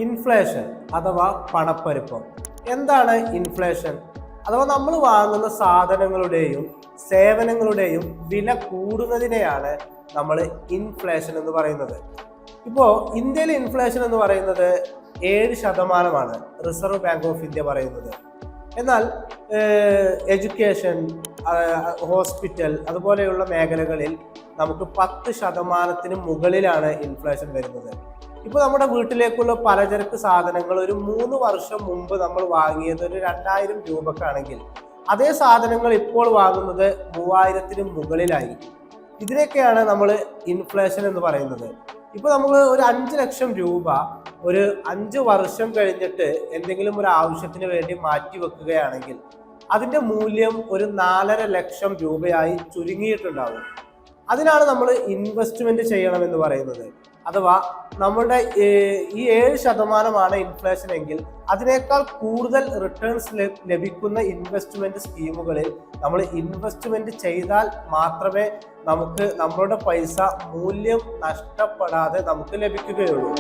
Inflation അഥവാ പണപ്പെരുപ്പം. എന്താണ് ഇൻഫ്ലേഷൻ? അഥവാ നമ്മൾ വാങ്ങുന്ന സാധനങ്ങളുടെയും സേവനങ്ങളുടെയും വില കൂടുന്നതിനെയാണ് നമ്മൾ ഇൻഫ്ലേഷൻ എന്ന് പറയുന്നത്. ഇപ്പോൾ ഇന്ത്യയിലെ ഇൻഫ്ലേഷൻ എന്ന് പറയുന്നത് 7% റിസർവ് ബാങ്ക് ഓഫ് ഇന്ത്യ പറയുന്നത്. എന്നാൽ എഡ്യൂക്കേഷൻ, ഹോസ്പിറ്റൽ അതുപോലെയുള്ള മേഖലകളിൽ നമുക്ക് 10% മുകളിലാണ് ഇൻഫ്ലേഷൻ വരുന്നത്. ഇപ്പോൾ നമ്മുടെ വീട്ടിലേക്കുള്ള പലചരക്ക് സാധനങ്ങൾ ഒരു 3 വർഷം മുമ്പ് നമ്മൾ വാങ്ങിയത് ഒരു 2000 രൂപക്കാണെങ്കിൽ അതേ സാധനങ്ങൾ ഇപ്പോൾ വാങ്ങുന്നത് 3000-ന് മുകളിലായിരിക്കും. ഇതിനൊക്കെയാണ് നമ്മൾ ഇൻഫ്ലേഷൻ എന്ന് പറയുന്നത്. ഇപ്പോൾ നമ്മൾ ഒരു 5 ലക്ഷം രൂപ ഒരു 5 വർഷം കഴിഞ്ഞിട്ട് എന്തെങ്കിലും ഒരു ആവശ്യത്തിന് വേണ്ടി മാറ്റി വെക്കുകയാണെങ്കിൽ അതിൻ്റെ മൂല്യം ഒരു 4.5 ലക്ഷം രൂപയായി ചുരുങ്ങിയിട്ടുണ്ടാവും. അതിനാണ് നമ്മൾ ഇൻവെസ്റ്റ്മെന്റ് ചെയ്യണമെന്ന് പറയുന്നത്. അഥവാ നമ്മളുടെ ഈ 7% ഇൻഫ്ലേഷൻ എങ്കിൽ അതിനേക്കാൾ കൂടുതൽ റിട്ടേൺസ് ലഭിക്കുന്ന ഇൻവെസ്റ്റ്മെന്റ് സ്കീമുകളിൽ നമ്മൾ ഇൻവെസ്റ്റ്മെന്റ് ചെയ്താൽ മാത്രമേ നമുക്ക് നമ്മളുടെ പൈസ മൂല്യം നഷ്ടപ്പെടാതെ നമുക്ക് ലഭിക്കുകയുള്ളൂ.